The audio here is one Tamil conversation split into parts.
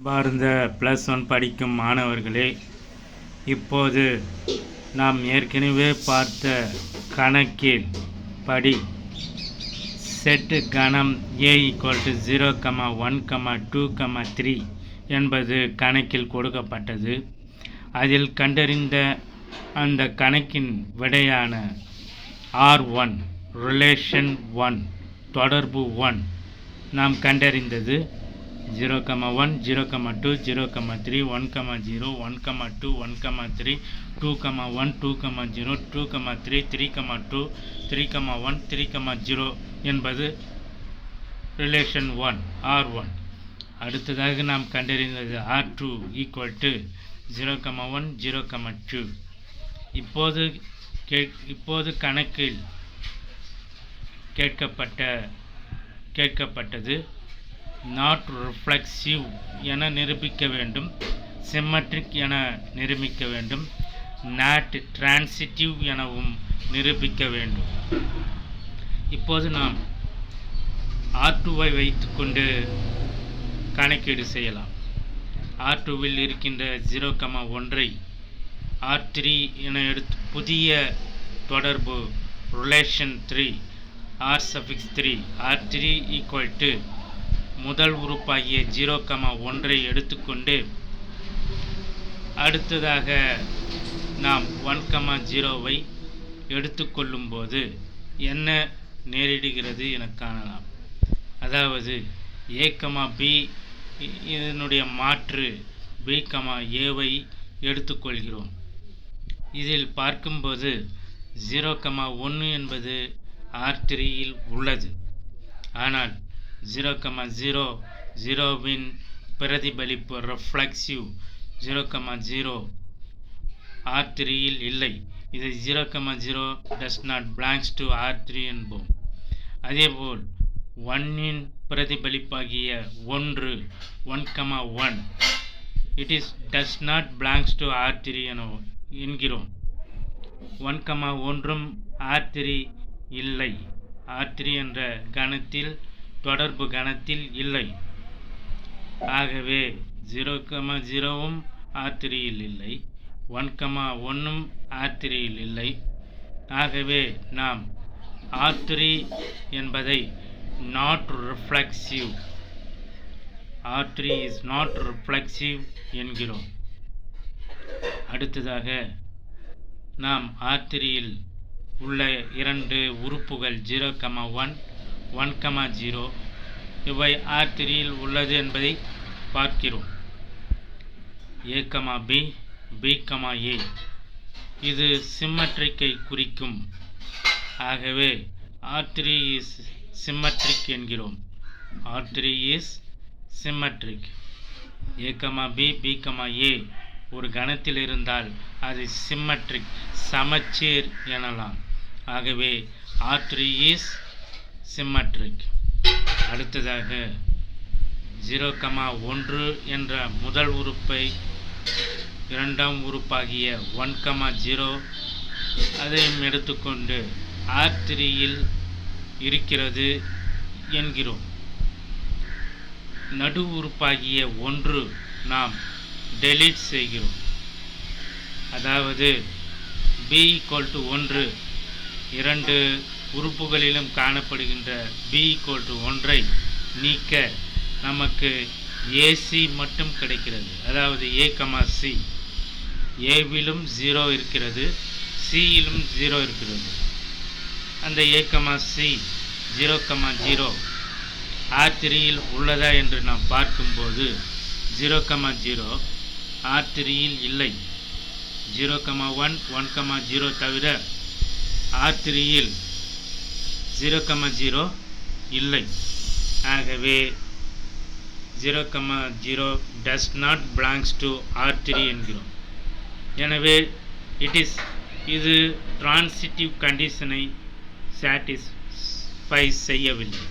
பார்ந்த +1 படிக்கும் மாணவர்களே, இப்போது நாம் ஏற்கனவே பார்த்த கணக்கில் படி செட் கணம் a = 0, 1, 2, 3 என்பது கணக்கில் கொடுக்கப்பட்டது. அதில் கண்டறிந்த அந்த கணக்கின் விடையான R1 ரிலேஷன் 1 தொடர்பு 1 நாம் கண்டறிந்தது 0, 1, 0, 2, 0, 3, 1, 0, 1, 2, 1, 3, 2, 1, 2, 0, 2, 3, 3, 2, 3, 1, 3, 0 என்பது ரிலேஷன் 1 R1. அடுத்ததாக நாம் கண்டறிந்தது R2 = 0, 1, 0, 2. இப்போது கணக்கில் கேட்கப்பட்டது நாட் ரிஃப்ளெக்சிவ் என நிரூபிக்க வேண்டும், சிம்மெட்ரிக் என நிரூபிக்க வேண்டும், நாட் டிரான்சிட்டிவ் எனவும் நிரூபிக்க வேண்டும். இப்போது நாம் R2வை வைத்துக்கொண்டு கணக்கீடு செய்யலாம். R2வில் இருக்கின்ற 0, 1ஐ R3 என எடுத்து புதிய தொடர்பு ரிலேஷன் 3 R3 R3 முதல் உறுப்பாகிய 0, 1ஐ எடுத்துக்கொண்டு அடுத்ததாக நாம் 1, 0வை எடுத்துக்கொள்ளும்போது என்ன நேரிடுகிறது என காணலாம். அதாவது a, b இதனுடைய மாற்று b, aவை எடுத்துக்கொள்கிறோம். இதில் பார்க்கும்போது 0, 1 என்பது R3யில் உள்ளது. ஆனால் 0, 0வின் பிரதிபலிப்பு ரிஃப்ளெக்சிவ் 0, 0 R3யில் இல்லை. இது 0, 0 does not belongs to R3 என்போம். அதேபோல் 1இன் பிரதிபலிப்பாகிய 1, 1, it is does not belongs to R3 என்கிறோம். 1, 1ம் R3 இல்லை. R3 என்ற கணத்தில் தொடர்பு கணத்தில் இல்லை. ஆகவே 0, 0ம் R3யில் இல்லை, 1, 1ம் R3யில் இல்லை. ஆகவே நாம் R3 என்பதை not reflexive, R3 is not reflexive என்கிறோம். அடுத்ததாக நாம் R3யில் உள்ள இரண்டு உறுப்புகள் 0, 1, 1, 0 இவை R3யில் உள்ளது என்பதை பார்க்கிறோம். a, b, b, a இது சிம்மெட்ரிக்கை குறிக்கும். ஆகவே R3 is symmetric என்கிறோம். R3 is symmetric. a, b, b, a ஒரு கணத்தில் இருந்தால் அது சிம்மெட்ரிக் சமச்சீர் எனலாம். ஆகவே R3 is symmetric. அடுத்ததாக 0, 1 என்ற முதல் உறுப்பை இரண்டாம் உறுப்பாகிய 1, 0 அதையும் எடுத்துக்கொண்டு R3யில் இருக்கிறது என்கிறோம். நடு உறுப்பாகிய 1 நாம் டெலீட் செய்கிறோம். அதாவது b = 1 இரண்டு உறுப்புகளிலும் காணப்படுகின்ற b = 1ஐ நீக்க நமக்கு AC மட்டும் கிடைக்கிறது. அதாவது a, c aவிலும் 0 இருக்கிறது, cயிலும் 0 இருக்கிறது. அந்த a, c 0, 0 R3யில் உள்ளதா என்று நாம் பார்க்கும்போது 0, 0 R3யில் இல்லை. 0, 1, 1, 0 தவிர R3யில் 0, 0 இல்லை. ஆகவே 0, 0 does not belongs to R3 என்கிறோம். எனவே இது டிரான்சிட்டிவ் கண்டிஷனை சாட்டிஸ்ஃபை செய்யவில்லை.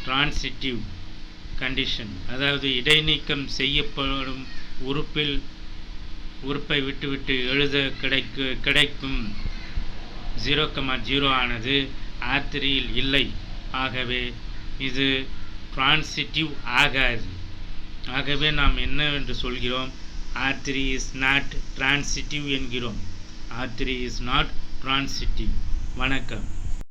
டிரான்சிட்டிவ் கண்டிஷன் அதாவது இடைநீக்கம் செய்யப்படும் உறுப்பை விட்டுவிட்டு எழுத கிடைக்கும் 0, 0 ஆனது R3யில் இல்லை. ஆகவே இது டிரான்சிட்டிவ் ஆகாது. ஆகவே நாம் என்னவென்று சொல்கிறோம்? R3 is not transitive என்கிறோம். R3 is not transitive. வணக்கம்.